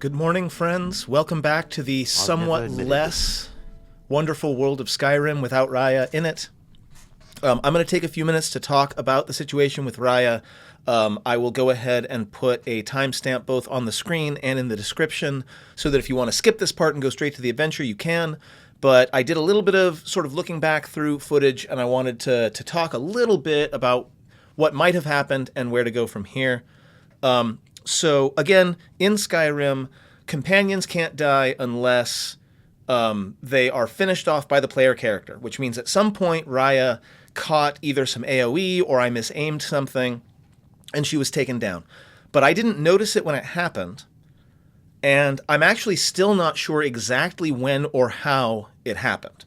Good morning, friends. Welcome back to the somewhat less wonderful world of Skyrim without Rayya in it. I'm going to take a few minutes to talk about the situation with Rayya. I will go ahead and put a timestamp both on the screen and in the description so that if you want to skip this part and go straight to the adventure, you can. But I did a little bit of sort of looking back through footage, and I wanted to talk a little bit about what might have happened and where to go from here. So again, in Skyrim, companions can't die unless they are finished off by the player character, which means at some point Rayya caught either some AoE or I misaimed something and she was taken down. But I didn't notice it when it happened, and I'm actually still not sure exactly when or how it happened.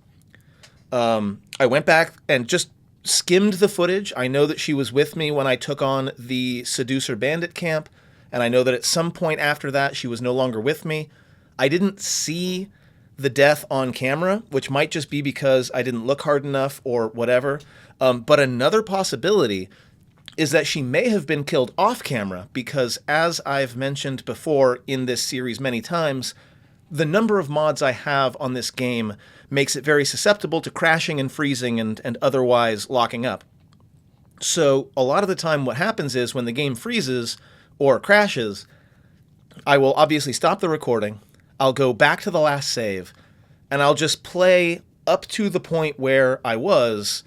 I went back and just skimmed the footage. I know that she was with me when I took on the Seducer Bandit camp, and I know that at some point after that she was no longer with me. I didn't see the death on camera, which might just be because I didn't look hard enough or whatever. But another possibility is that she may have been killed off camera because, as I've mentioned before in this series many times, the number of mods I have on this game makes it very susceptible to crashing and freezing and otherwise locking up. So a lot of the time what happens is when the game freezes or crashes, I will obviously stop the recording, I'll go back to the last save, and I'll just play up to the point where I was,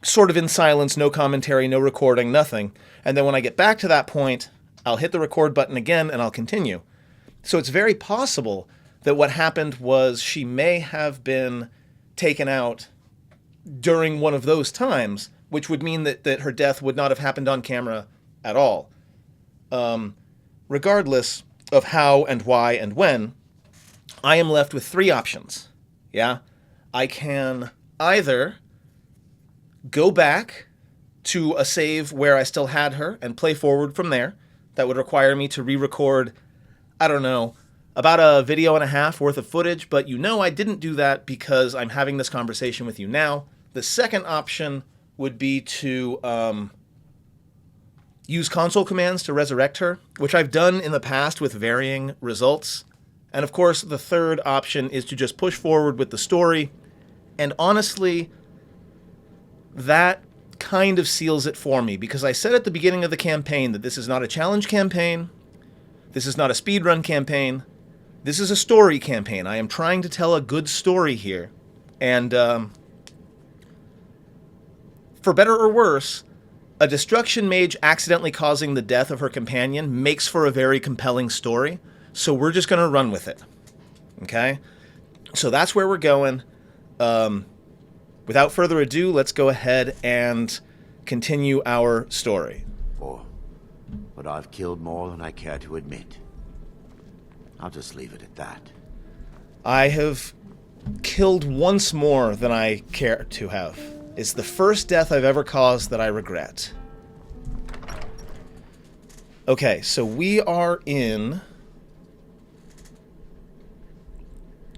sort of in silence, no commentary, no recording, nothing. And then when I get back to that point, I'll hit the record button again and I'll continue. So it's very possible that what happened was she may have been taken out during one of those times, which would mean that her death would not have happened on camera at all. Regardless of how and why and when, I am left with three options. Yeah? I can either go back to a save where I still had her and play forward from there. That would require me to re-record, I don't know, about a video and a half worth of footage, but you know I didn't do that because I'm having this conversation with you now. The second option would be to use console commands to resurrect her, which I've done in the past with varying results. And of course, the third option is to just push forward with the story. And honestly, that kind of seals it for me, because I said at the beginning of the campaign that this is not a challenge campaign, this is not a speedrun campaign, this is a story campaign. I am trying to tell a good story here. And for better or worse, a destruction mage accidentally causing the death of her companion makes for a very compelling story, so we're just going to run with it. Okay? So that's where we're going. Without further ado, let's go ahead and continue our story. But I've killed more than I care to admit. I'll just leave it at that. I have killed once more than I care to have. It's the first death I've ever caused that I regret. Okay, so we are in,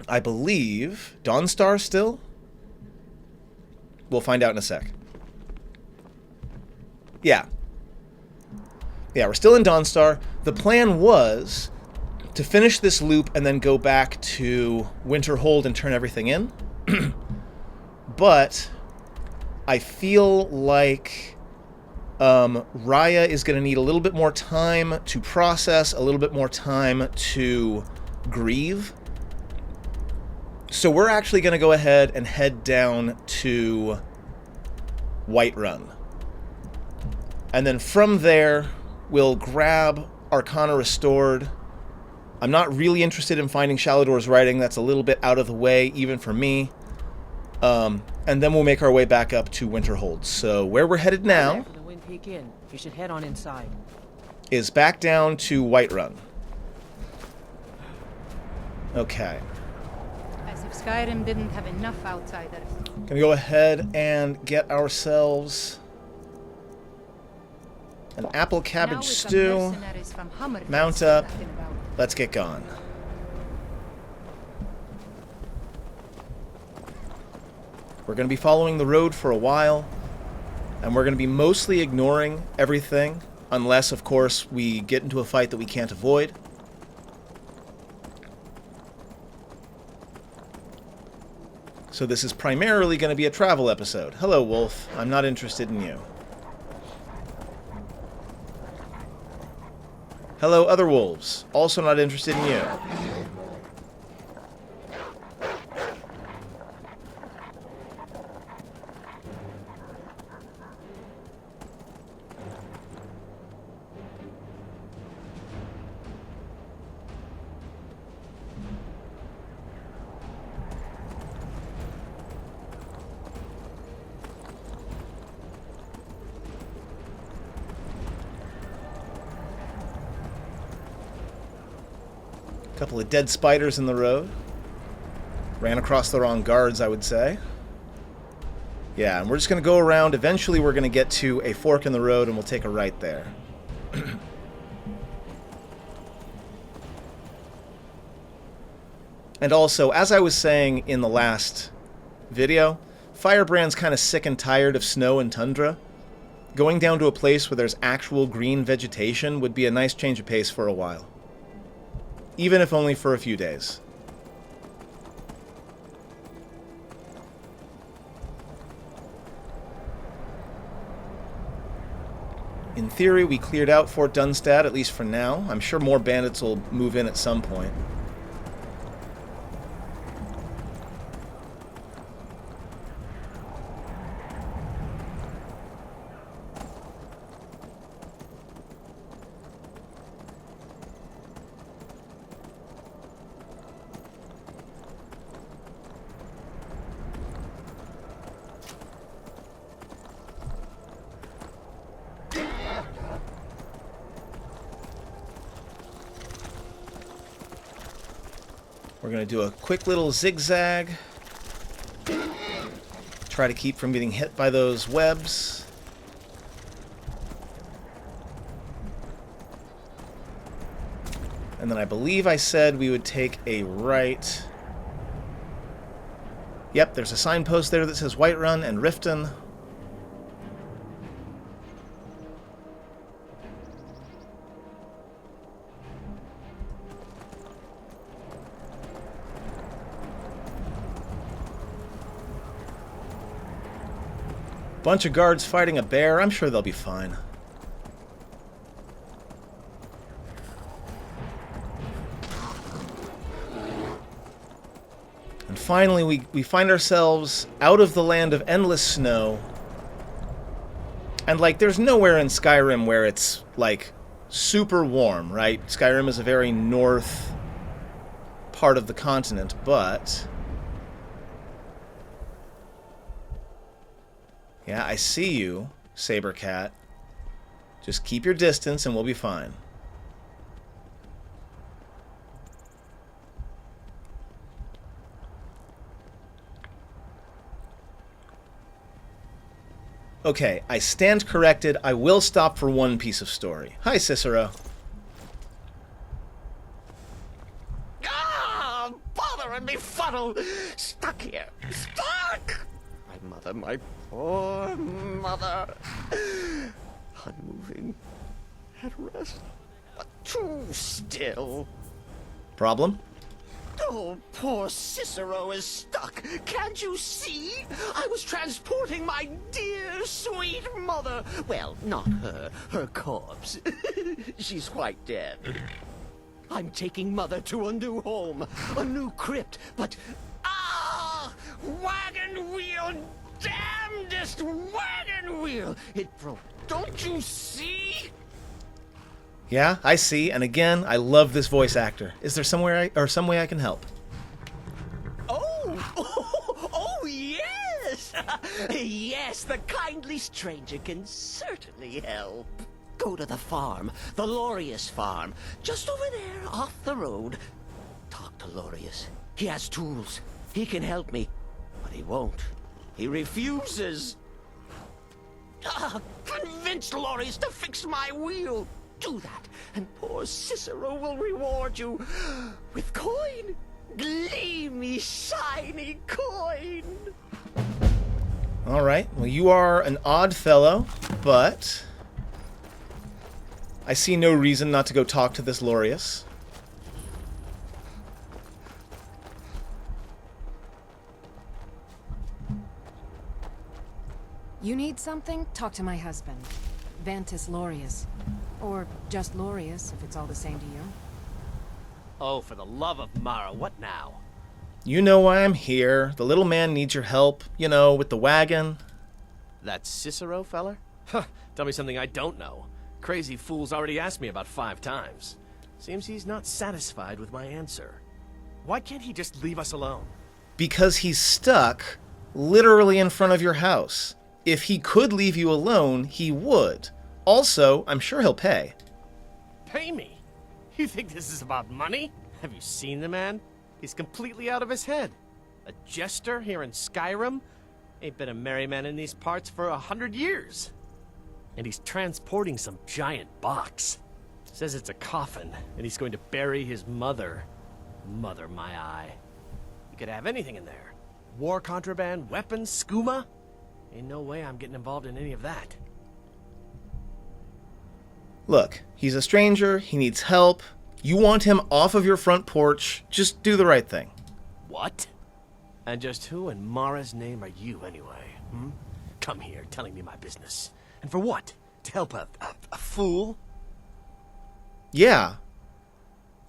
I believe, Dawnstar still? We'll find out in a sec. Yeah, we're still in Dawnstar. The plan was to finish this loop and then go back to Winterhold and turn everything in. But I feel like Rayya is going to need a little bit more time to process, a little bit more time to grieve. So we're actually going to go ahead and head down to Whiterun. And then from there, we'll grab Arcana Restored. I'm not really interested in finding Shalador's writing. That's a little bit out of the way, even for me. And then we'll make our way back up to Winterhold. So where we're headed now you should head on inside. Is back down to Whiterun. Okay. As if Skyrim didn't have enough outsiders. Gonna go ahead and get ourselves an apple cabbage stew. Mount up. Let's get going. We're going to be following the road for a while, and we're going to be mostly ignoring everything, unless, of course, we get into a fight that we can't avoid. So this is primarily going to be a travel episode. Hello, Wolf. I'm not interested in you. Hello, other wolves. Also not interested in you. Couple of dead spiders in the road. Ran across the wrong guards, I would say. Yeah, and we're just going to go around. Eventually we're going to get to a fork in the road and we'll take a right there. And also, as I was saying in the last video, Firebrand's kind of sick and tired of snow and tundra. Going down to a place where there's actual green vegetation would be a nice change of pace for a while. Even if only for a few days. In theory, we cleared out Fort Dunstad, at least for now. I'm sure more bandits will move in at some point. We're going to do a quick little zigzag. Try to keep from getting hit by those webs. And then I believe I said we would take a right. Yep, there's a signpost there that says Whiterun and Riften. Bunch of guards fighting a bear. I'm sure they'll be fine. And finally, we find ourselves out of the land of endless snow. And, like, there's nowhere in Skyrim where it's, like, super warm, right? Skyrim is a very north part of the continent, but... yeah, I see you, Saber Cat. Just keep your distance and we'll be fine. Okay, I stand corrected. I will stop for one piece of story. Hi, Cicero. Ah, bother and befuddle! Stuck here. Stuck! My mother, my poor mother. Unmoving. At rest. But too still. Problem? Oh, poor Cicero is stuck. Can't you see? I was transporting my dear, sweet mother. Well, not her. Her corpse. She's quite dead. I'm taking Mother to a new home. A new crypt. But... ah! Wagon wheel! Damnedest wagon wheel! It broke. Don't you see? Yeah, I see. And again, I love this voice actor. Is there somewhere some way I can help? Oh, yes! Yes, the kindly stranger can certainly help. Go to the farm, the Lorius farm, just over there off the road. Talk to Lorius. He has tools. He can help me, but he won't. He refuses. Convince Lorius to fix my wheel. Do that, and poor Cicero will reward you with coin. Gleamy, shiny coin. All right. Well, you are an odd fellow, but I see no reason not to go talk to this Lorius. You need something? Talk to my husband. Vantis Lorius. Or just Lorius, if it's all the same to you. Oh, for the love of Mara, what now? You know why I'm here. The little man needs your help, you know, with the wagon. That Cicero feller? Huh, tell me something I don't know. Crazy fool's already asked me about 5 times. Seems he's not satisfied with my answer. Why can't he just leave us alone? Because he's stuck literally in front of your house. If he could leave you alone, he would. Also, I'm sure he'll pay. Pay me? You think this is about money? Have you seen the man? He's completely out of his head. A jester here in Skyrim? Ain't been a merry man in these parts for 100 years. And he's transporting some giant box. Says it's a coffin, and he's going to bury his mother. Mother, my eye. You could have anything in there. War contraband, weapons, skooma? Ain't no way I'm getting involved in any of that. Look, he's a stranger, he needs help. You want him off of your front porch, just do the right thing. What? And just who in Mara's name are you, anyway? Hmm? Come here, telling me my business. And for what? To help a fool? Yeah.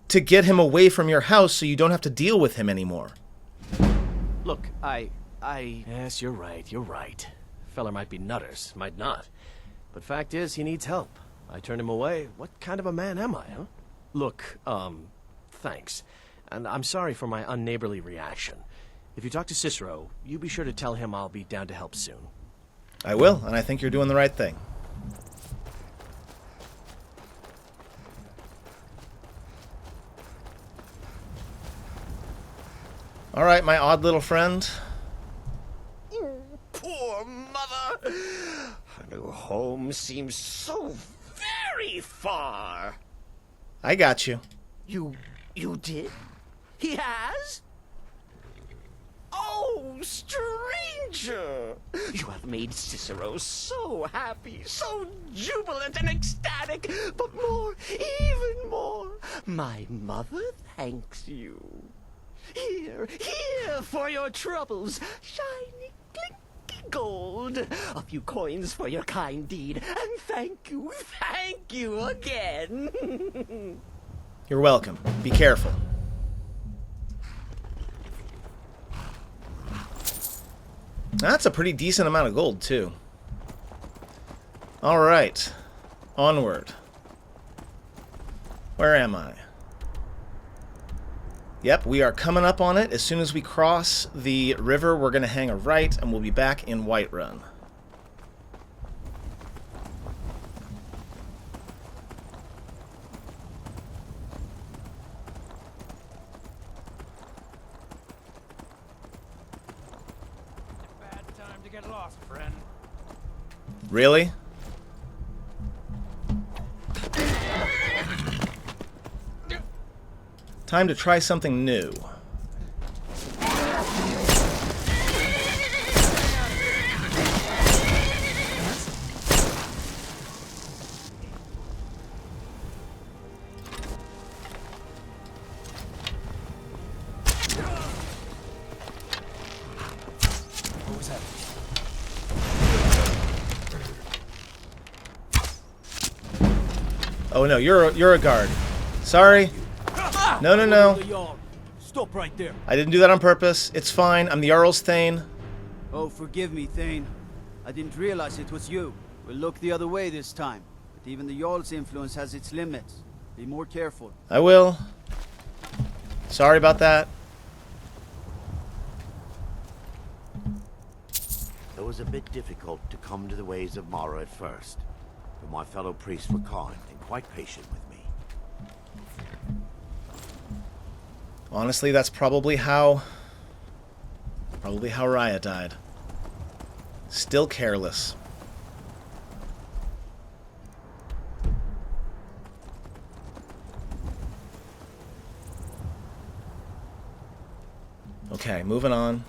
To get him away from your house so you don't have to deal with him anymore. Look, Yes, you're right. Feller might be nutters, might not. But fact is, he needs help. I turned him away. What kind of a man am I, huh? Look, thanks. And I'm sorry for my unneighborly reaction. If you talk to Cicero, you be sure to tell him I'll be down to help soon. I will, and I think you're doing the right thing. All right, my odd little friend. Poor mother! Her new home seems so very far. I got you. You did? He has? Oh, stranger! You have made Cicero so happy, so jubilant and ecstatic, but more, even more, my mother thanks you. Here for your troubles, shiny, clinky gold, a few coins for your kind deed, and thank you again. You're welcome. Be careful. That's a pretty decent amount of gold, too. All right. Onward. Where am I? Yep, we are coming up on it. As soon as we cross the river, we're going to hang a right, and we'll be back in Whiterun. Bad time to get lost, friend. Really? Time to try something new. What was that? Oh no, you're a guard. Sorry. No. Stop right there. I didn't do that on purpose. It's fine. I'm the Jarl's Thane. Oh, forgive me, Thane. I didn't realize it was you. We'll look the other way this time. But even the Jarl's influence has its limits. Be more careful. I will. Sorry about that. It was a bit difficult to come to the ways of Mara at first, but my fellow priests were kind and quite patient with me. Honestly, that's probably how Rayya died. Still careless. Okay, moving on.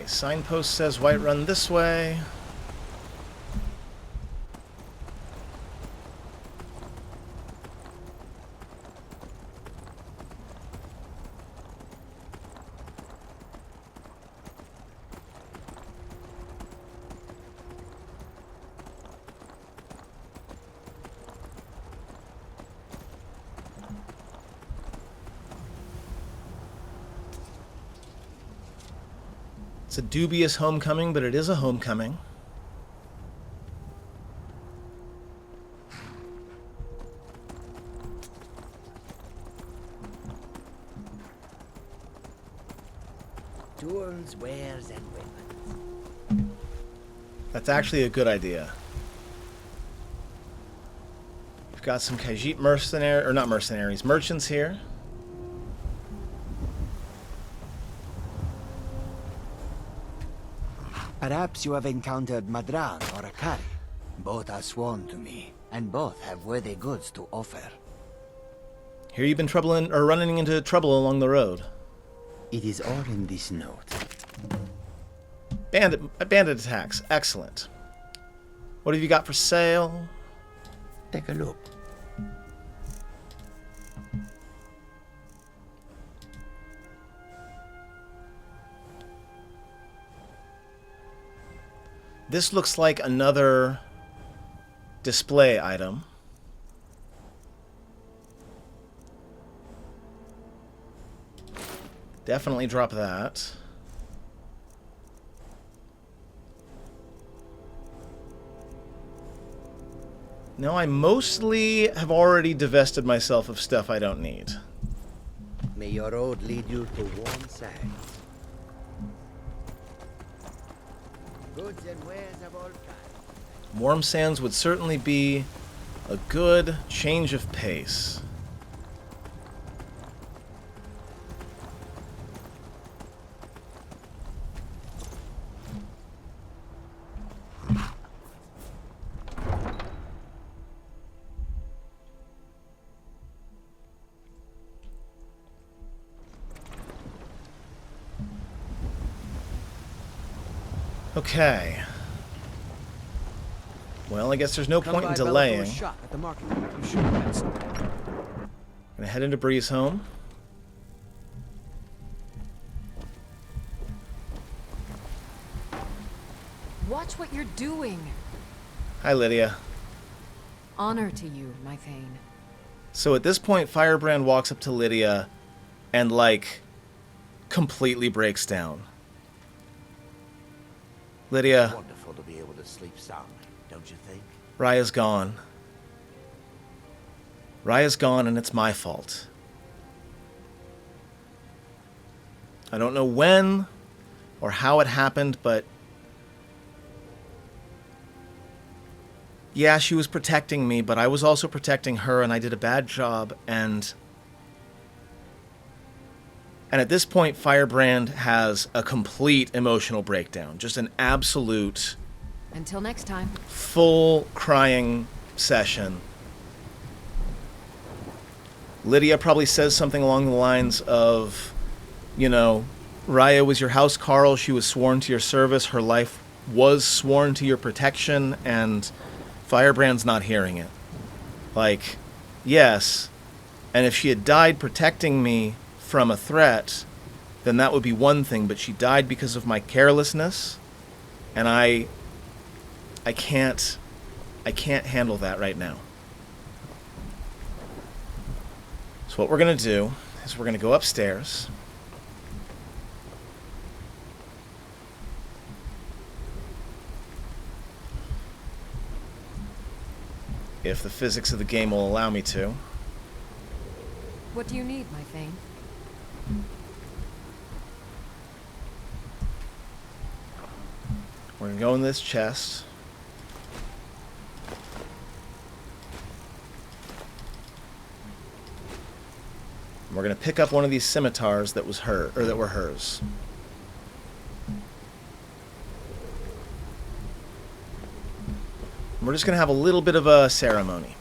signpost says Whiterun this way. It's a dubious homecoming, but it is a homecoming. Tools, wares, and weapons. That's actually a good idea. We've got some Khajiit merchants here. Perhaps you have encountered Madran or Akari. Both are sworn to me, and both have worthy goods to offer. Here you've been running into trouble along the road. It is all in this note. Bandit attacks. Excellent. What have you got for sale? Take a look. This looks like another display item. Definitely drop that. No, I mostly have already divested myself of stuff I don't need. May your road lead you to warm sands. Goods and wares of all kinds. Warm sands would certainly be a good change of pace. Okay. Well, I guess there's no point in delaying. Gonna head into Bree's home. Watch what you're doing. Hi, Lydia. Honor to you, my Thane. So at this point, Firebrand walks up to Lydia and, like, completely breaks down. Lydia, Wonderful to be able to sleep soundly, don't you think? Rayya's gone. Rayya's gone, and it's my fault. I don't know when or how it happened, but yeah, she was protecting me, but I was also protecting her, and I did a bad job, and at this point, Firebrand has a complete emotional breakdown. Just an absolute... Until next time. Full crying session. Lydia probably says something along the lines of, you know, Rayya was your house Carl, she was sworn to your service, her life was sworn to your protection, and Firebrand's not hearing it. Like, yes, and if she had died protecting me from a threat, then that would be one thing, but she died because of my carelessness, and I can't handle that right now. So what we're going to do is we're going to go upstairs. If the physics of the game will allow me to. What do you need, my Thane? We're going to go in this chest. We're going to pick up one of these scimitars that was that were hers. We're just going to have a little bit of a ceremony.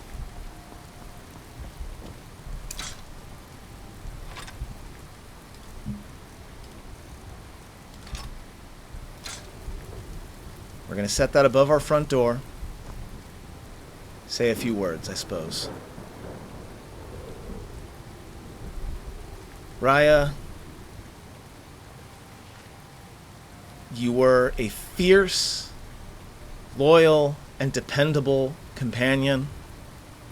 We're going to set that above our front door. Say a few words, I suppose. Rayya, you were a fierce, loyal, and dependable companion.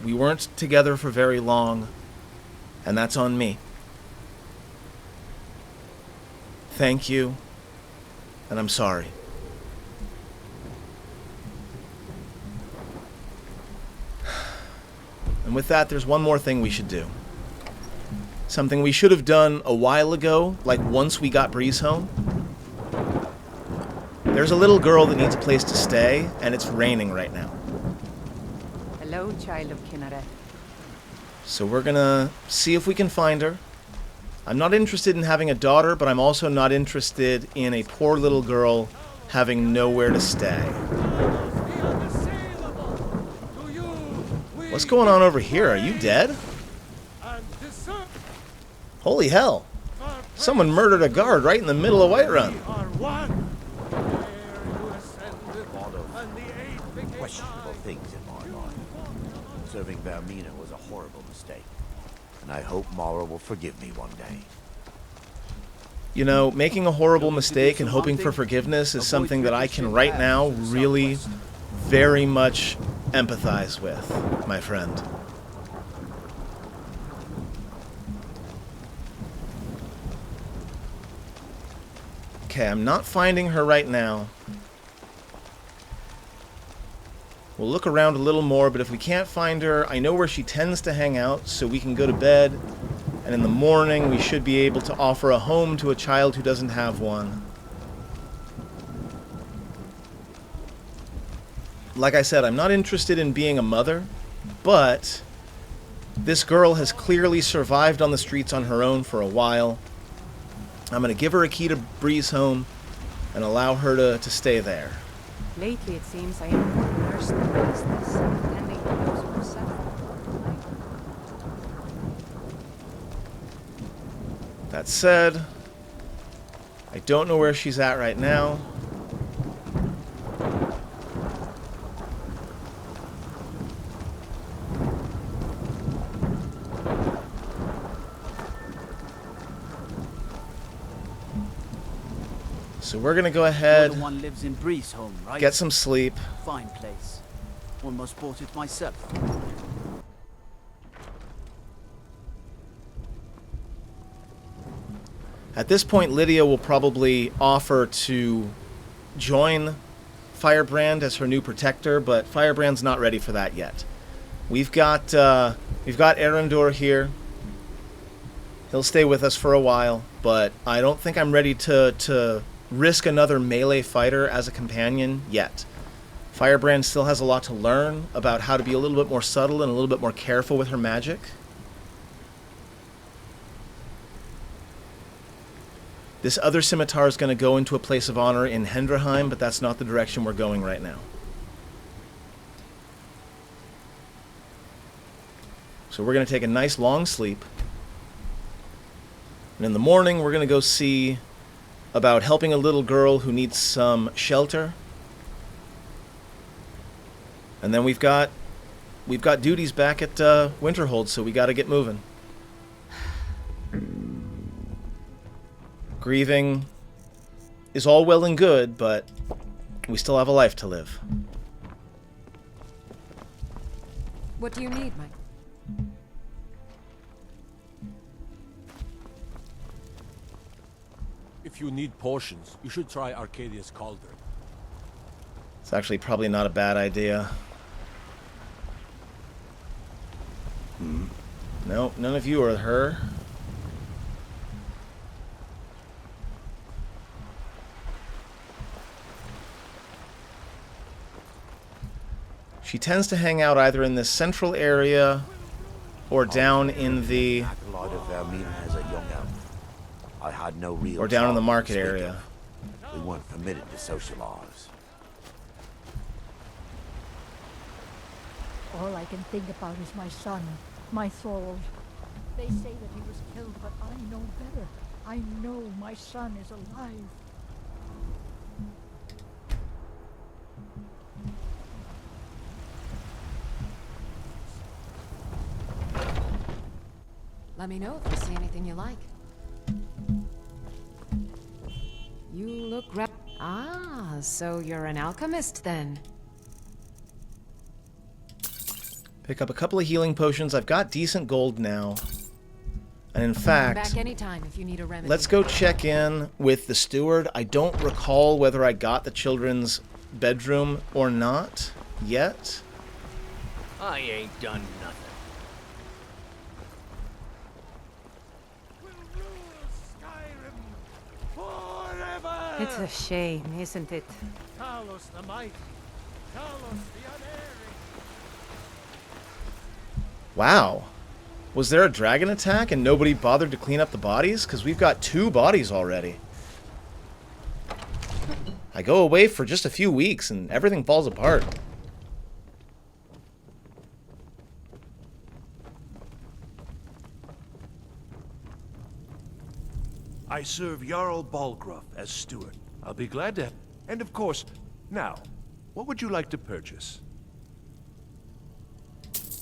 We weren't together for very long, and that's on me. Thank you, and I'm sorry. And with that, there's one more thing we should do. Something we should have done a while ago, like once we got Breeze home. There's a little girl that needs a place to stay, and it's raining right now. Hello, child of Kinneret. So we're gonna see if we can find her. I'm not interested in having a daughter, but I'm also not interested in a poor little girl having nowhere to stay. What's going on over here? Are you dead? Holy hell! Someone murdered a guard right in the middle of Whiterun. Questionable things in my life. Serving Vermina was a horrible mistake, and I hope Mara will forgive me one day. You know, making a horrible mistake and hoping for forgiveness is something that I can right now really very much empathize with, my friend. Okay, I'm not finding her right now. We'll look around a little more, but if we can't find her, I know where she tends to hang out, so we can go to bed, and in the morning we should be able to offer a home to a child who doesn't have one. Like I said, I'm not interested in being a mother, but this girl has clearly survived on the streets on her own for a while. I'm going to give her a key to Breeze home and allow her to stay there. Lately, it seems I am more immersed in business, attending to those who are suffering. That said, I don't know where she's at right now. So we're gonna go ahead, You're the one lives in Breeze home, right? get some sleep. Fine place. Almost bought it myself. At this point, Lydia will probably offer to join Firebrand as her new protector, but Firebrand's not ready for that yet. We've got Erendor here. He'll stay with us for a while, but I don't think I'm ready to risk another melee fighter as a companion yet. Firebrand still has a lot to learn about how to be a little bit more subtle and a little bit more careful with her magic. This other scimitar is going to go into a place of honor in Hendraheim, but that's not the direction we're going right now. So we're going to take a nice long sleep. And in the morning, we're going to go see about helping a little girl who needs some shelter. And then we've got duties back at Winterhold, so we got to get moving. Grieving is all well and good, but we still have a life to live. What do you need, Mike? If you need potions, you should try Arcadia's Cauldron. It's actually probably not a bad idea. No, none of you are her. She tends to hang out either in this central area or down in the... Acolyte of Vermina has a young elf. I had no real or down in the child to market speak area. of. We weren't permitted to socialize. All I can think about is my son, my Thorold. They say that he was killed, but I know better. I know my son is alive. Let me know if you see anything you like. You look Ah, so you're an alchemist then. Pick up a couple of healing potions. I've got decent gold now. And in fact, Back anytime if you need a remedy. let's go check in with the steward. I don't recall whether I got the children's bedroom or not yet. I ain't done nothing. It's a shame, isn't it? Talos the mighty, Talos the unerring. Wow. Was there a dragon attack and nobody bothered to clean up the bodies? Because we've got 2 bodies already. I go away for just a few weeks and everything falls apart. I serve Jarl Balgruuf as steward. I'll be glad to... And of course, now, what would you like to purchase?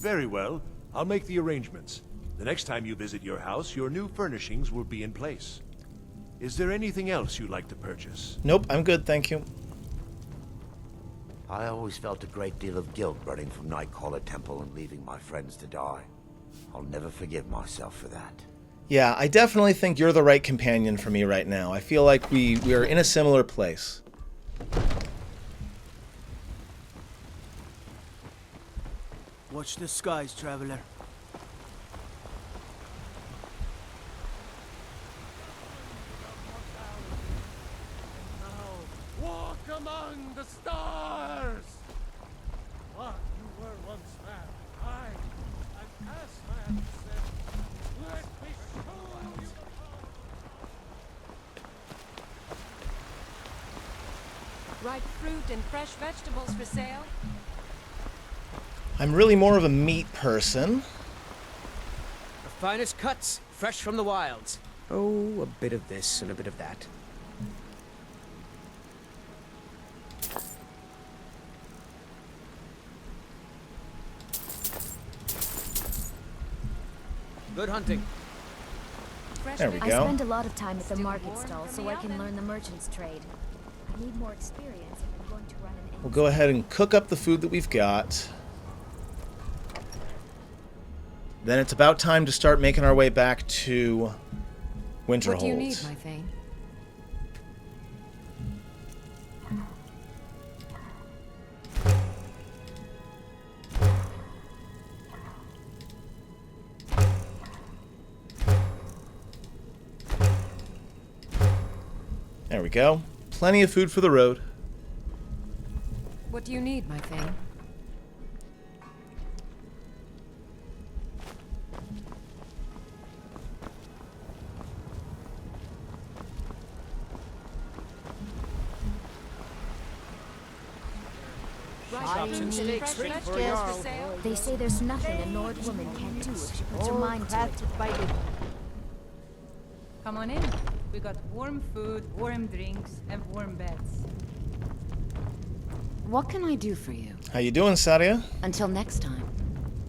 Very well. I'll make the arrangements. The next time you visit your house, your new furnishings will be in place. Is there anything else you'd like to purchase? Nope, I'm good, thank you. I always felt a great deal of guilt running from Nightcaller Temple and leaving my friends to die. I'll never forgive myself for that. Yeah, I definitely think you're the right companion for me right now. I feel like we are in a similar place. Watch the skies, traveler. Walk among the stars! What you were once man, I'm past man said, let me show you Ripe fruit and fresh vegetables for sale. I'm really more of a meat person. The finest cuts, fresh from the wilds. Oh, a bit of this and a bit of that. Good hunting. There we I go. spend a lot of time at the market stall so I can learn the merchant's trade. I need more experience if I'm going to run an inn. We'll go ahead and cook up the food that we've got. Then it's about time to start making our way back to Winterhold. What do you need, my Thane? There we go. Plenty of food for the road. What do you need, my Thane? Chops and steaks ready for a jarl. They say there's nothing a Nord woman can't do if she puts her mind to it. Come on in. We got warm food, warm drinks, and warm beds. What can I do for you? How you doing, Sadia? Until next time.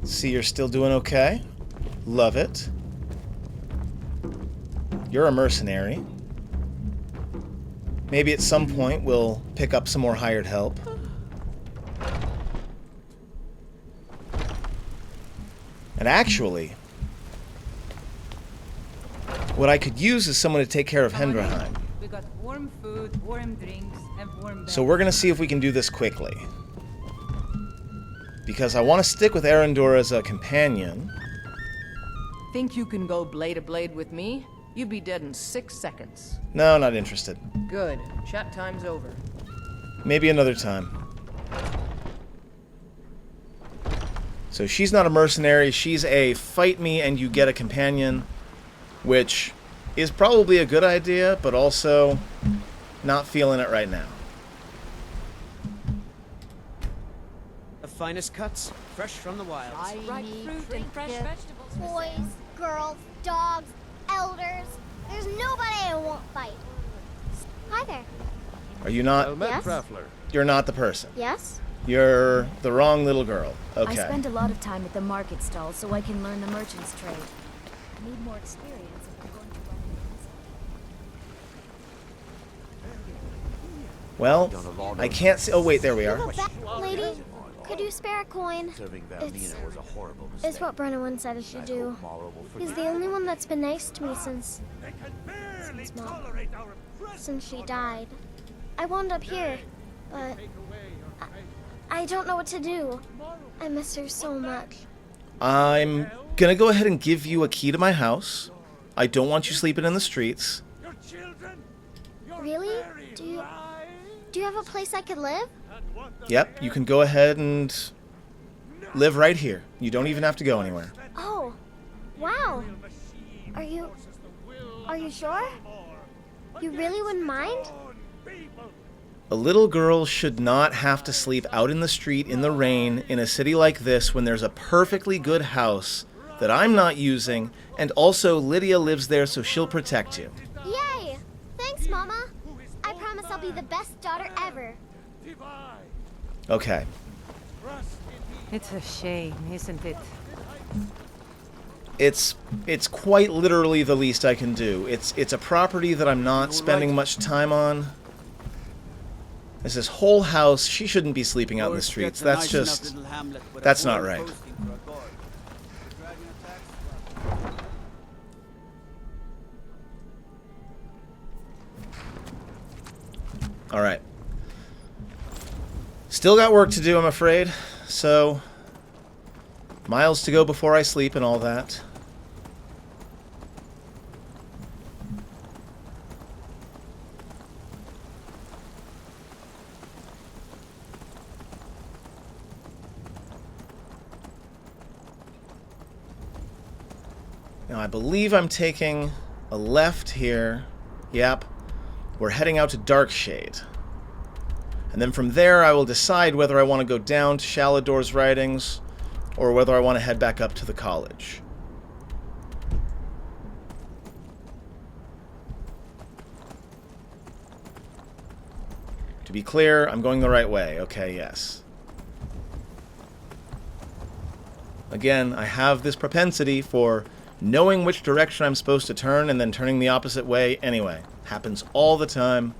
See, you're still doing okay. Love it. You're a mercenary. Maybe at some point we'll pick up some more hired help. And actually, what I could use is someone to take care of Hendraheim. We got warm food, warm drinks, and warm beds. So we're going to see if we can do this quickly. Because I want to stick with Arendor as a companion. Think you can go blade to blade with me? You'd be dead in 6 seconds. No, not interested. Good. Chat time's over. Maybe another time. So she's not a mercenary, she's a fight me and you get a companion, which is probably a good idea, but also not feeling it right now. The finest cuts, fresh from the wilds. Ripe fruit and fresh vegetables for Boys, sale. girls, dogs, elders. There's nobody I won't fight. Hi there. Are you not? Yes? You're not the person. Yes? You're the wrong little girl. Okay. I spend a lot of time at the market stall so I can learn the merchant's trade. I need more experience if I'm going to run the Well, I can't see. Oh, wait, there we are. Lady, could you spare a coin? It's what Brennan said I should do. He's the only one that's been nice to me since Mom. Since she died. I wound up here, but I don't know what to do. I miss her so much. I'm gonna go ahead and give you a key to my house. I don't want you sleeping in the streets. Really? Do you have a place I could live? Yep, you can go ahead and live right here. You don't even have to go anywhere. Oh, wow. Are you sure? You really wouldn't mind? A little girl should not have to sleep out in the street in the rain in a city like this when there's a perfectly good house that I'm not using, and also Lydia lives there, so she'll protect you. Yay! Thanks, Mama. I promise I'll be the best daughter ever. Okay. It's a shame, isn't it? It's quite literally the least I can do. It's a property that I'm not spending much time on. There's this whole house. She shouldn't be sleeping out in the streets. That's just... that's not right. Alright. Still got work to do, I'm afraid. So, miles to go before I sleep and all that. Now, I believe I'm taking a left here. Yep. We're heading out to Darkshade. And then from there, I will decide whether I want to go down to Shalador's Writings or whether I want to head back up to the college. To be clear, I'm going the right way. Okay, yes. Again, I have this propensity for knowing which direction I'm supposed to turn and then turning the opposite way anyway. Happens all the time.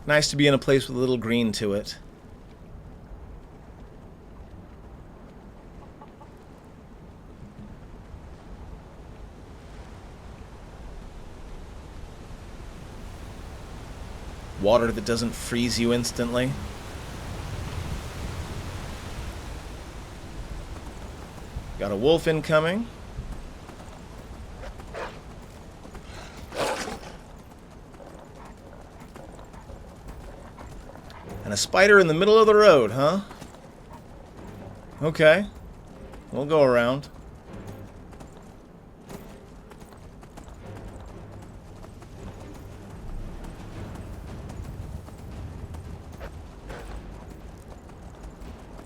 Nice to be in a place with a little green to it. Water that doesn't freeze you instantly. Got a wolf incoming. And a spider in the middle of the road, huh? Okay. We'll go around.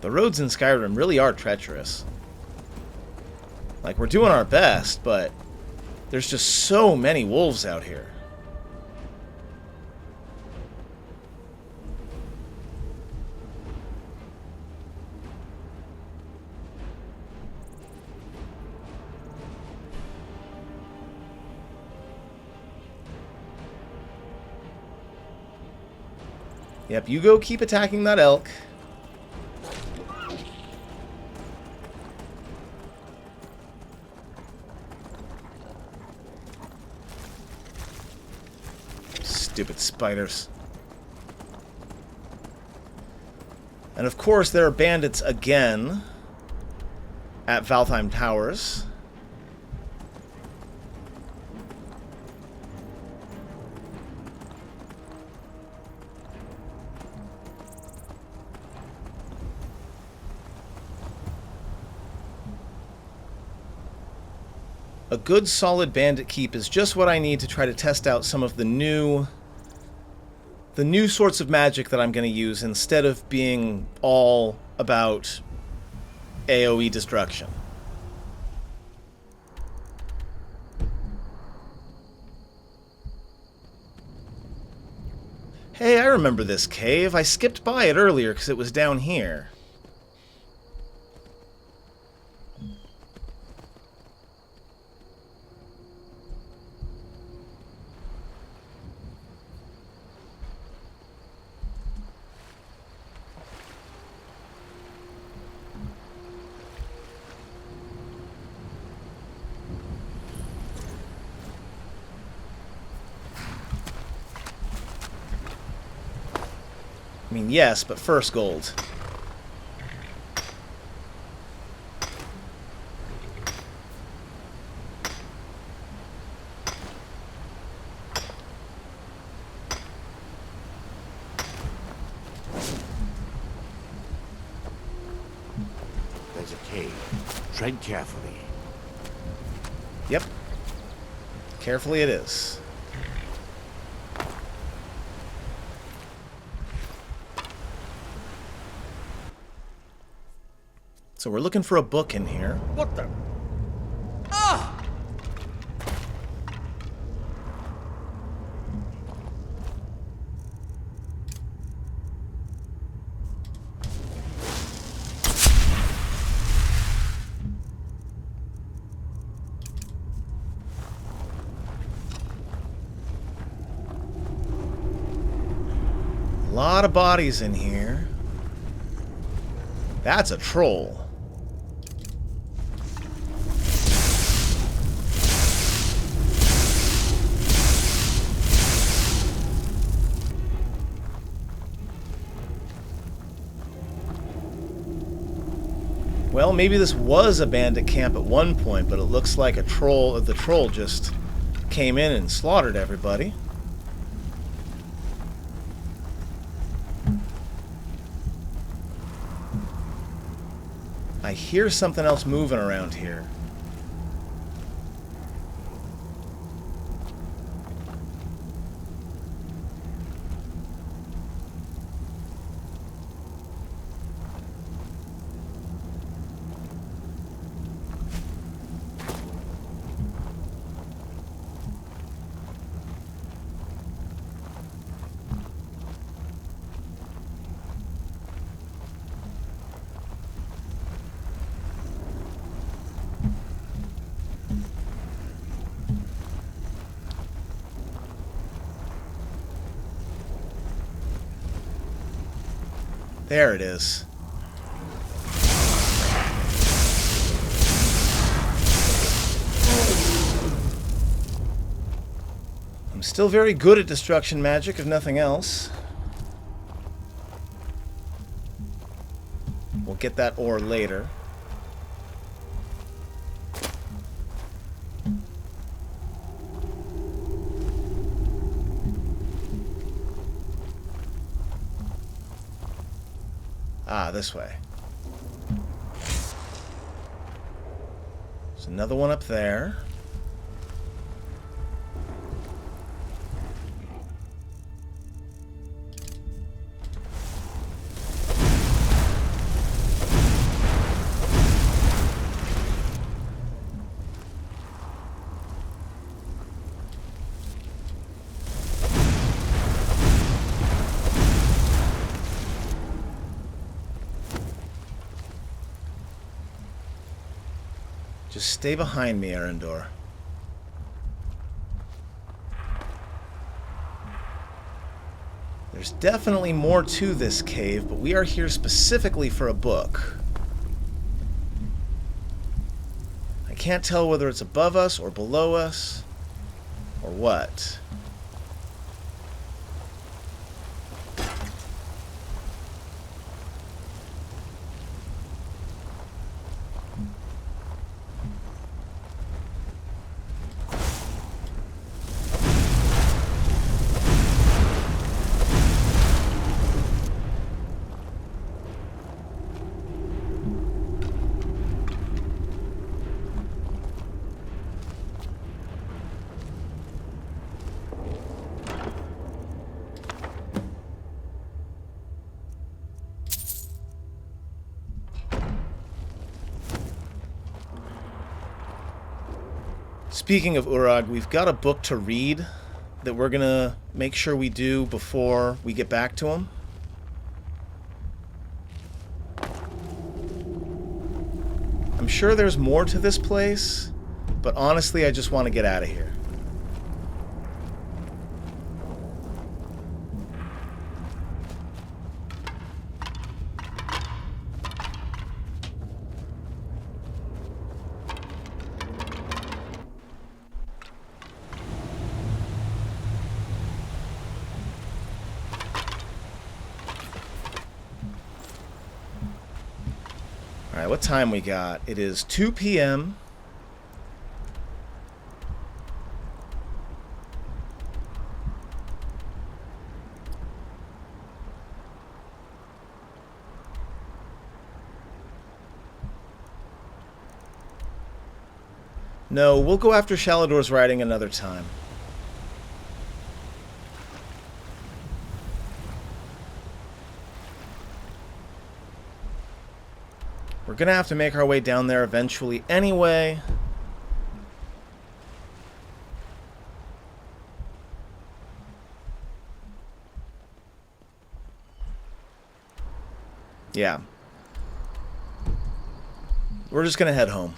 The roads in Skyrim really are treacherous. Like, we're doing our best, but there's just so many wolves out here. Yep, you go keep attacking that elk. Stupid spiders. And of course there are bandits again at Valtheim Towers. A good solid bandit keep is just what I need to try to test out some of the new sorts of magic that I'm going to use instead of being all about AoE destruction. Hey, I remember this cave. I skipped by it earlier because it was down here. I mean, yes, but first gold. There's a cave. Tread carefully. Yep. Carefully it is. So we're looking for a book in here. What the? Ah! A lot of bodies in here. That's a troll. Well, maybe this was a bandit camp at one point, but it looks like the troll just came in and slaughtered everybody. I hear something else moving around here. There it is. I'm still very good at destruction magic, if nothing else. We'll get that ore later. Ah, this way. There's another one up there. Just stay behind me, Arendor. There's definitely more to this cave, but we are here specifically for a book. I can't tell whether it's above us or below us, or what. Speaking of Urag, we've got a book to read that we're going to make sure we do before we get back to him. I'm sure there's more to this place, but honestly, I just want to get out of here. Alright, what time we got? It is 2 p.m. No, we'll go after Shalador's writing another time. We're gonna have to make our way down there eventually anyway. Yeah. We're just gonna head home.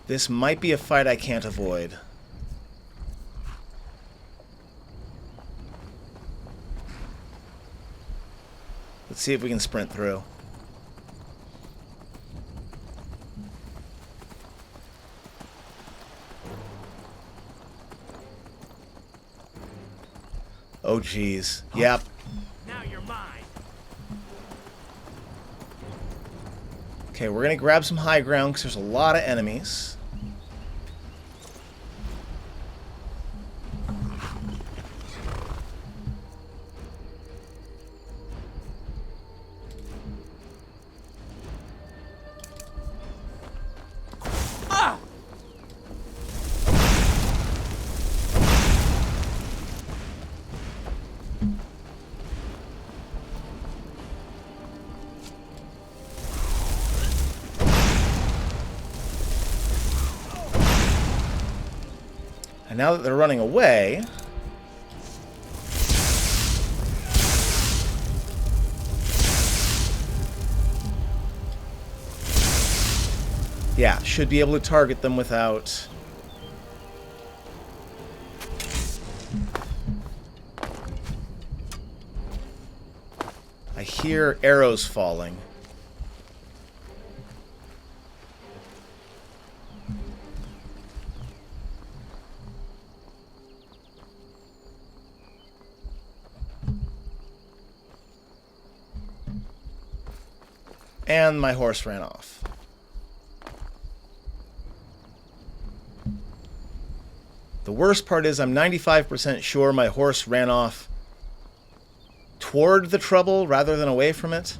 This might be a fight I can't avoid. Let's see if we can sprint through. Oh, geez. Yep. Now you're mine. Okay, we're gonna grab some high ground because there's a lot of enemies. And now that they're running away... yeah, should be able to target them without... I hear arrows falling. And my horse ran off. The worst part is I'm 95% sure my horse ran off toward the trouble rather than away from it.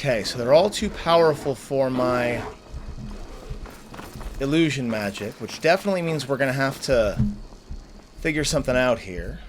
Okay, so they're all too powerful for my illusion magic, which definitely means we're going to have to figure something out here.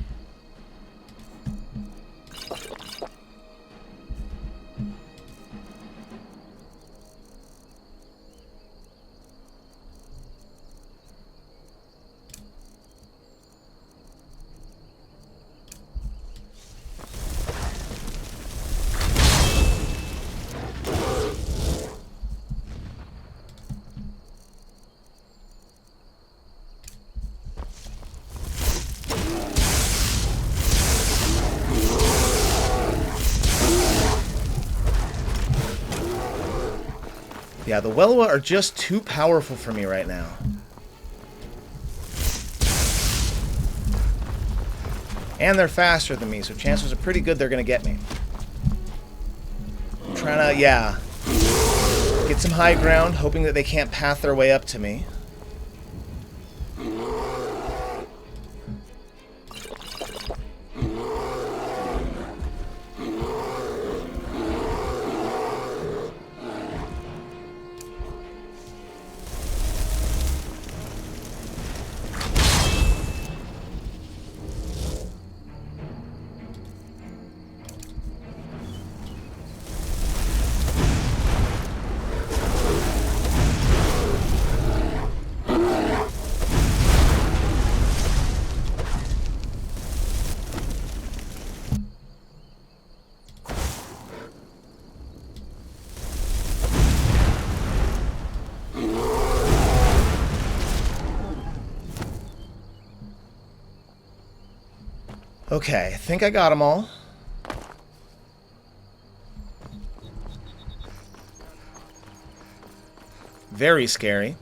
Yeah, the Welwa are just too powerful for me right now. And they're faster than me, so chances are pretty good they're going to get me. I'm trying to, yeah, get some high ground, hoping that they can't path their way up to me. Okay, I think I got them all. Very scary.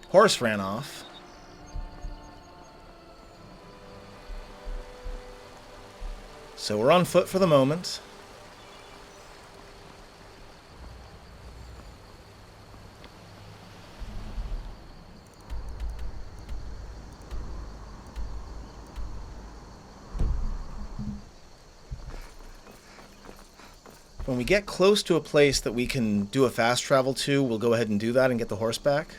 Horse ran off. So we're on foot for the moment. When we get close to a place that we can do a fast travel to, we'll go ahead and do that and get the horse back.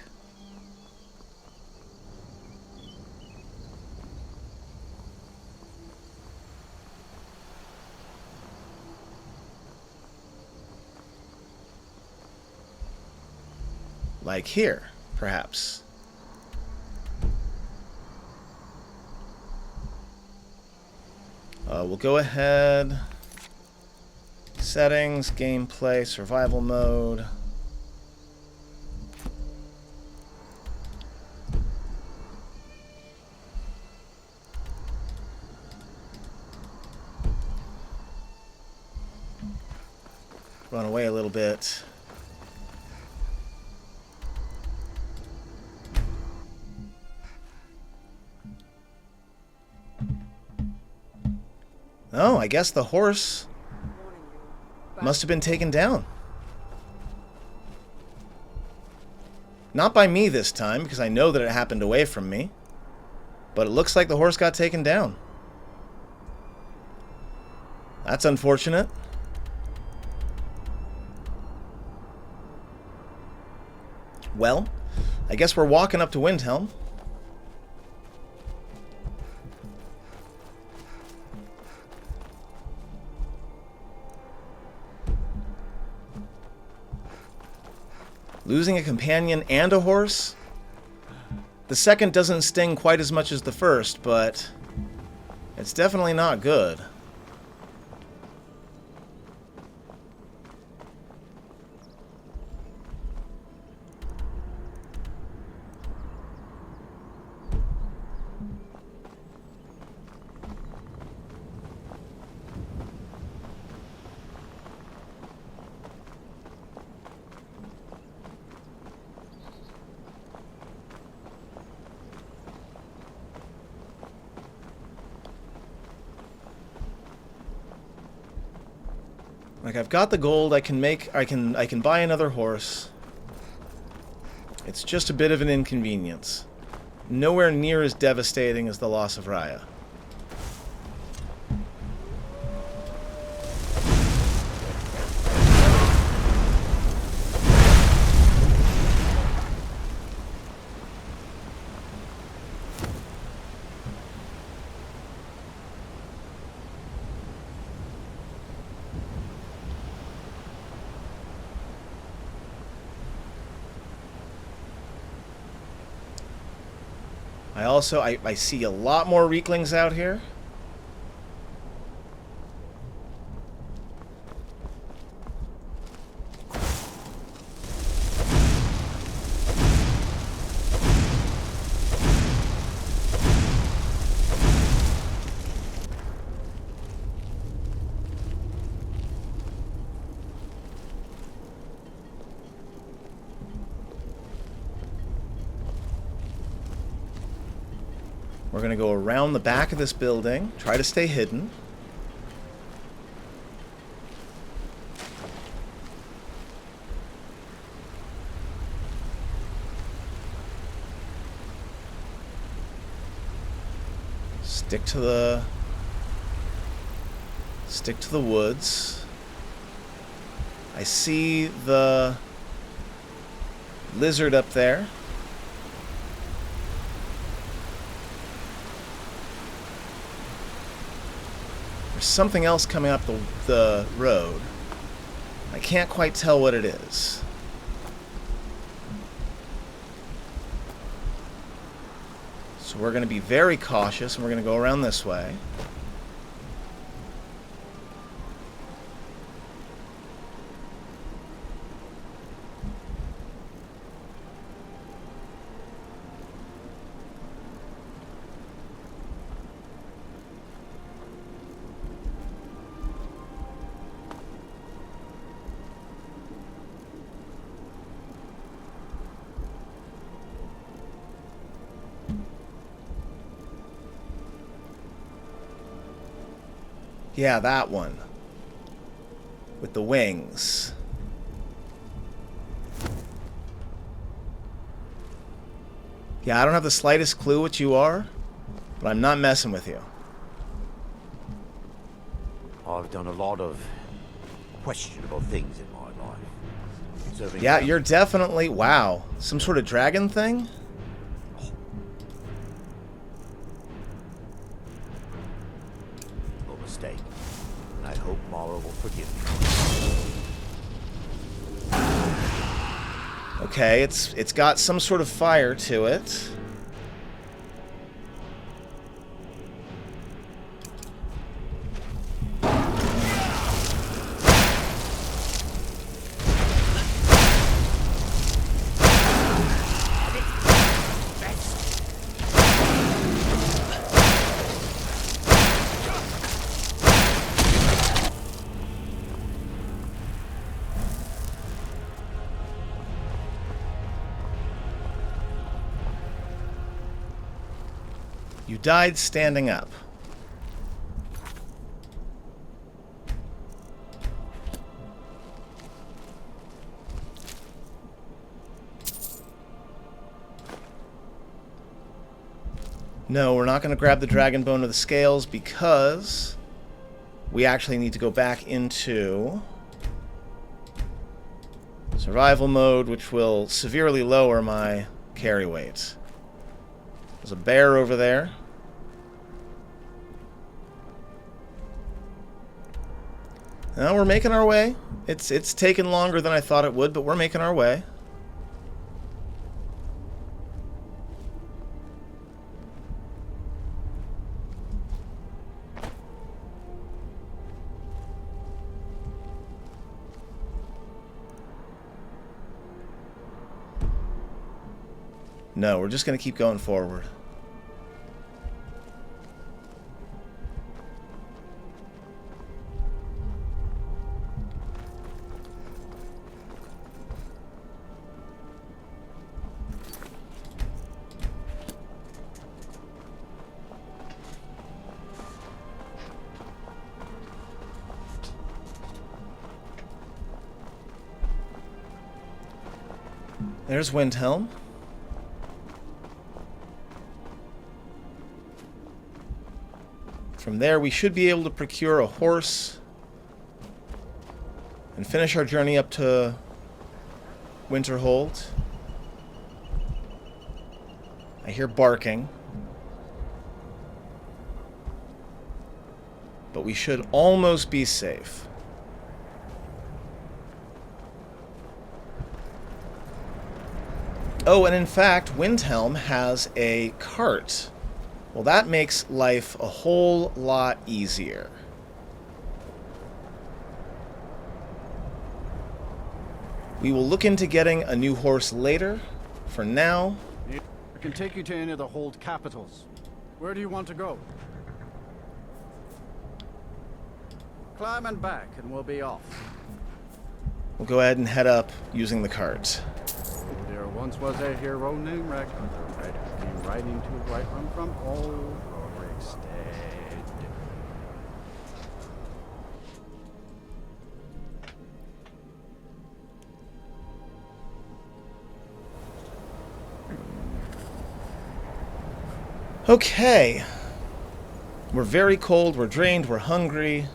Like here, perhaps. We'll go ahead. Settings, gameplay, survival mode. Run away a little bit. Oh, I guess the horse must have been taken down. Not by me this time, because I know that it happened away from me. But it looks like the horse got taken down. That's unfortunate. Well, I guess we're walking up to Windhelm. Losing a companion and a horse? The second doesn't sting quite as much as the first, but it's definitely not good. Like, I've got the gold, I can buy another horse. It's just a bit of an inconvenience. Nowhere near as devastating as the loss of Rayya. I see a lot more Reeklings out here. We're going to go around the back of this building, try to stay hidden. Stick to the woods. I see the lizard up there. There's something else coming up the road. I can't quite tell what it is. So we're going to be very cautious, and we're going to go around this way. Yeah, that one. With the wings. Yeah, I don't have the slightest clue what you are, but I'm not messing with you. I've done a lot of questionable things in my life. Yeah, you're definitely... Wow. Some sort of dragon thing? No mistake. And I hope Mara will forgive me. Okay, it's got some sort of fire to it. You died standing up. No, we're not going to grab the dragon bone or the scales because we actually need to go back into survival mode, which will severely lower my carry weight. There's a bear over there. Now we're making our way. It's taken longer than I thought it would, but we're making our way. No, we're just going to keep going forward. There's Windhelm. From there, we should be able to procure a horse and finish our journey up to Winterhold. I hear barking. But we should almost be safe. Oh, and in fact, Windhelm has a cart. Well, that makes life a whole lot easier. We will look into getting a new horse later. For now... I can take you to any of the hold capitals. Where do you want to go? Climb and back, and we'll be off. We'll go ahead and head up using the cart. There once was a hero named Ragnar. riding to Whiterun from old Rorikstead. Okay. We're very cold, we're drained, we're hungry.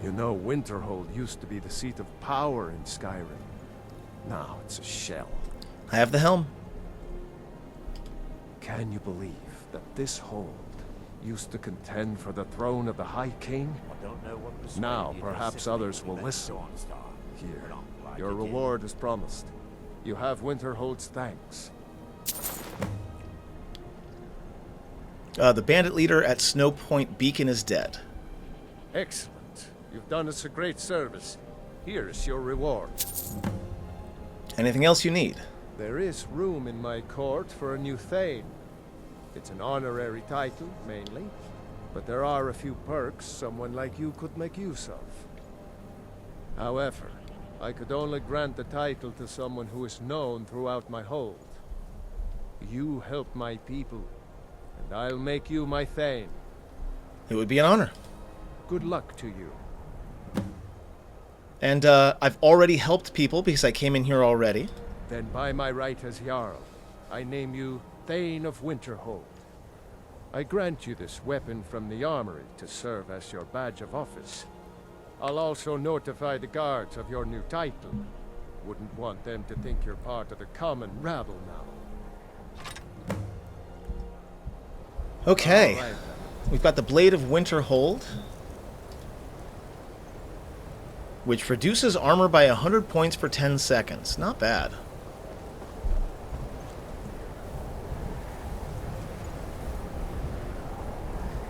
You know, Winterhold used to be the seat of power in Skyrim. Now it's a shell. I have the helm. Can you believe that this hold used to contend for the throne of the High King? I don't know what Now perhaps others will listen. Here, your reward is promised. You have Winterhold's thanks. The bandit leader at Snow Point Beacon is dead. Excellent. You've done us a great service. Here is your reward. Anything else you need? There is room in my court for a new Thane. It's an honorary title, mainly, but there are a few perks someone like you could make use of. However, I could only grant the title to someone who is known throughout my hold. You help my people, and I'll make you my Thane. It would be an honor. Good luck to you. And I've already helped people because I came in here already. Then by my right as Jarl, I name you Thane of Winterhold. I grant you this weapon from the armory to serve as your badge of office. I'll also notify the guards of your new title. Wouldn't want them to think you're part of the common rabble now. Okay. All right, We've got the Blade of Winterhold, which reduces armor by 100 points for 10 seconds. Not bad.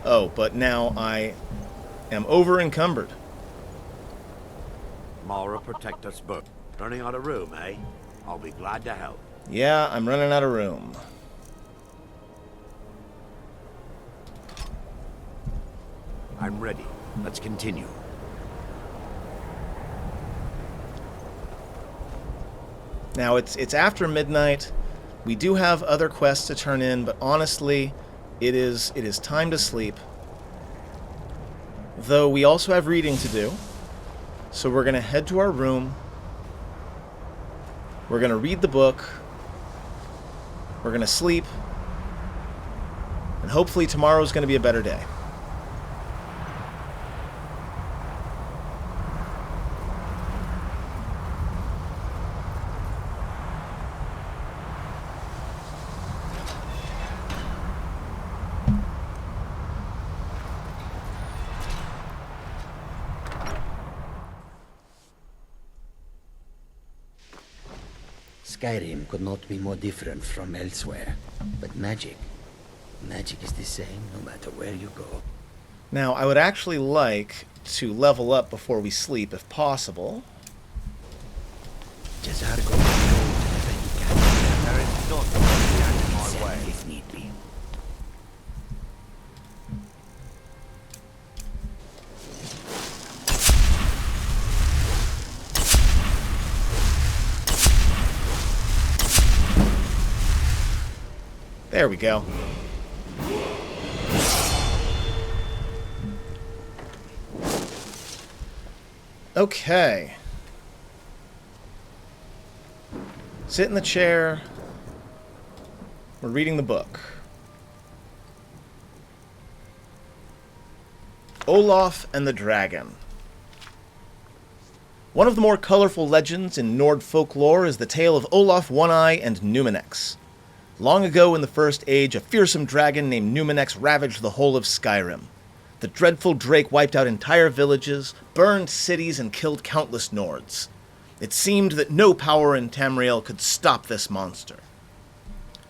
Oh, but now I am over-encumbered. Mara, protect us both. Running out of room, eh? I'll be glad to help. Yeah, I'm running out of room. I'm ready. Let's continue. Now, it's after midnight. We do have other quests to turn in, but honestly, it is time to sleep. Though we also have reading to do. So we're going to head to our room. We're going to read the book. We're going to sleep. And hopefully tomorrow's going to be a better day. Skyrim could not be more different from elsewhere. But magic is the same no matter where you go. Now, I would actually like to level up before we sleep, if possible. There is not my way if need be. There we go. Okay. Sit in the chair. We're reading the book. Olaf and the Dragon. One of the more colorful legends in Nord folklore is the tale of Olaf One-Eye and Numinex. Long ago in the First Age, a fearsome dragon named Numinex ravaged the whole of Skyrim. The dreadful drake wiped out entire villages, burned cities, and killed countless Nords. It seemed that no power in Tamriel could stop this monster.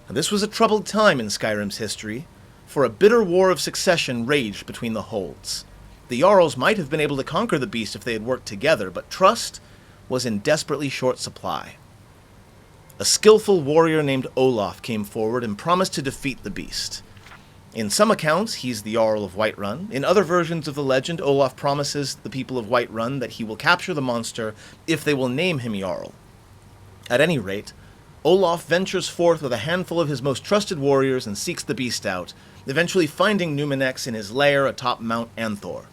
Now, this was a troubled time in Skyrim's history, for a bitter war of succession raged between the holds. The Jarls might have been able to conquer the beast if they had worked together, but trust was in desperately short supply. A skillful warrior named Olaf came forward and promised to defeat the beast. In some accounts, he's the Jarl of Whiterun. In other versions of the legend, Olaf promises the people of Whiterun that he will capture the monster if they will name him Jarl. At any rate, Olaf ventures forth with a handful of his most trusted warriors and seeks the beast out, eventually finding Numenex in his lair atop Mount Anthor.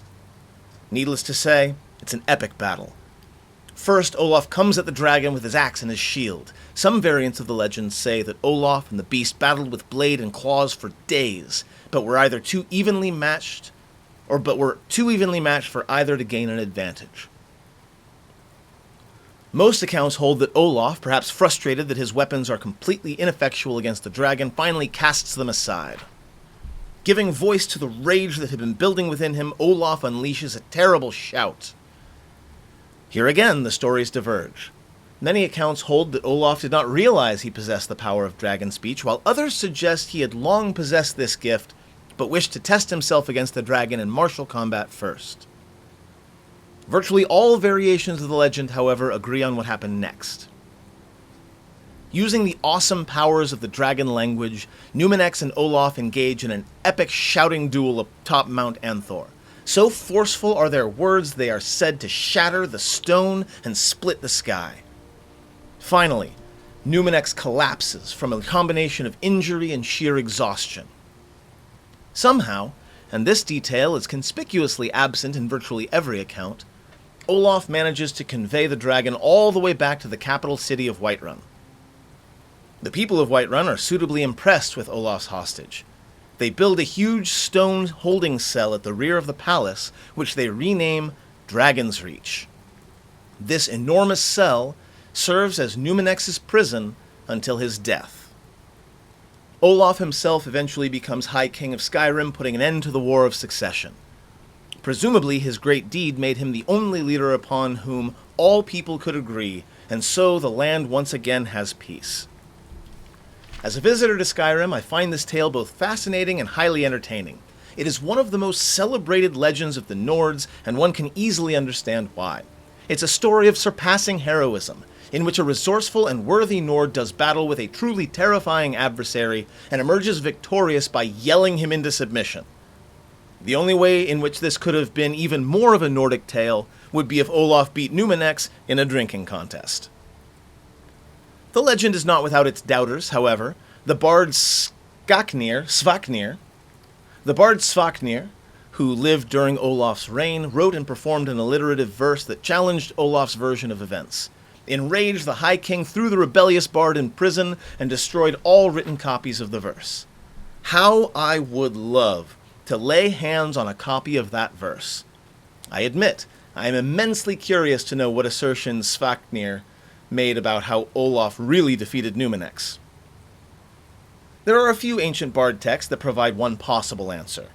Needless to say, it's an epic battle. First, Olaf comes at the dragon with his axe and his shield. Some variants of the legend say that Olaf and the beast battled with blade and claws for days, but were too evenly matched for either to gain an advantage. Most accounts hold that Olaf, perhaps frustrated that his weapons are completely ineffectual against the dragon, finally casts them aside. Giving voice to the rage that had been building within him, Olaf unleashes a terrible shout. Here again, the stories diverge. Many accounts hold that Olaf did not realize he possessed the power of dragon speech, while others suggest he had long possessed this gift, but wished to test himself against the dragon in martial combat first. Virtually all variations of the legend, however, agree on what happened next. Using the awesome powers of the dragon language, Numenex and Olaf engage in an epic shouting duel atop Mount Anthor. So forceful are their words they are said to shatter the stone and split the sky. Finally, Numenex collapses from a combination of injury and sheer exhaustion. Somehow, and this detail is conspicuously absent in virtually every account, Olaf manages to convey the dragon all the way back to the capital city of Whiterun. The people of Whiterun are suitably impressed with Olaf's hostage. They build a huge stone holding cell at the rear of the palace, which they rename Dragon's Reach. This enormous cell serves as Numenex's prison until his death. Olaf himself eventually becomes High King of Skyrim, putting an end to the War of Succession. Presumably, his great deed made him the only leader upon whom all people could agree, and so the land once again has peace. As a visitor to Skyrim, I find this tale both fascinating and highly entertaining. It is one of the most celebrated legends of the Nords, and one can easily understand why. It's a story of surpassing heroism, in which a resourceful and worthy Nord does battle with a truly terrifying adversary and emerges victorious by yelling him into submission. The only way in which this could have been even more of a Nordic tale would be if Olaf beat Numenex in a drinking contest. The legend is not without its doubters, however. The bard Svaknir, who lived during Olaf's reign, wrote and performed an alliterative verse that challenged Olaf's version of events. Enraged, the High King threw the rebellious bard in prison and destroyed all written copies of the verse. How I would love to lay hands on a copy of that verse. I admit, I am immensely curious to know what assertions Svaknir made about how Olaf really defeated Numenex. There are a few ancient bard texts that provide one possible answer.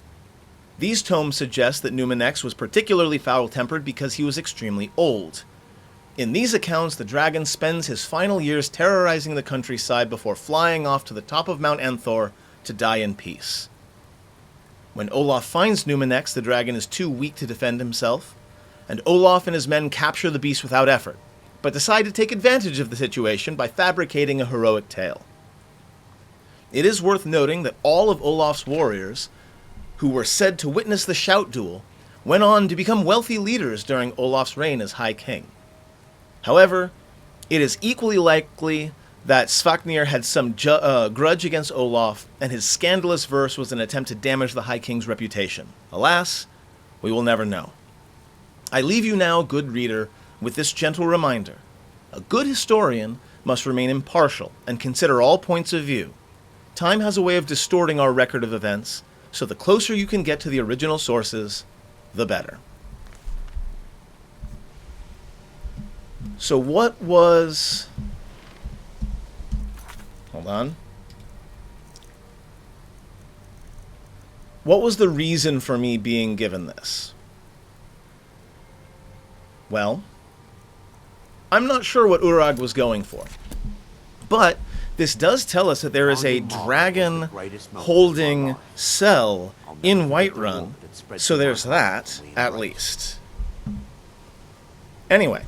These tomes suggest that Numenex was particularly foul-tempered because he was extremely old. In these accounts, the dragon spends his final years terrorizing the countryside before flying off to the top of Mount Anthor to die in peace. When Olaf finds Numenex, the dragon is too weak to defend himself, and Olaf and his men capture the beast without effort, but decide to take advantage of the situation by fabricating a heroic tale. It is worth noting that all of Olaf's warriors, who were said to witness the shout duel, went on to become wealthy leaders during Olaf's reign as High King. However, it is equally likely that Svaknir had some grudge against Olaf, and his scandalous verse was an attempt to damage the High King's reputation. Alas, we will never know. I leave you now, good reader, with this gentle reminder. A good historian must remain impartial and consider all points of view. Time has a way of distorting our record of events, so the closer you can get to the original sources, the better. So what was... Hold on. What was the reason for me being given this? Well, I'm not sure what Urag was going for. But this does tell us that there is a dragon holding cell in Whiterun, so there's that, at least. Anyway,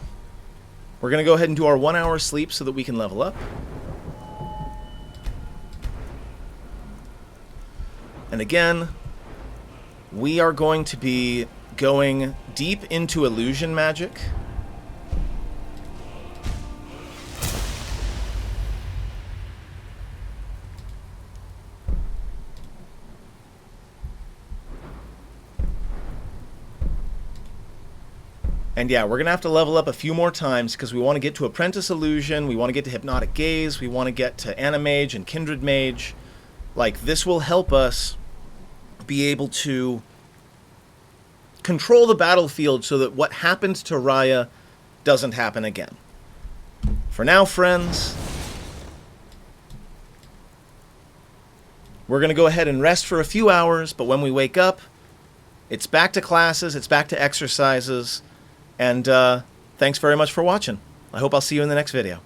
we're going to go ahead and do our 1 hour sleep so that we can level up. And again, we are going to be going deep into illusion magic. And yeah, we're going to have to level up a few more times because we want to get to Apprentice Illusion, we want to get to Hypnotic Gaze, we want to get to Animage and Kindred Mage. Like, this will help us be able to control the battlefield so that what happened to Rayya doesn't happen again. For now, friends, we're going to go ahead and rest for a few hours, but when we wake up, it's back to classes, it's back to exercises, and thanks very much for watching. I hope I'll see you in the next video.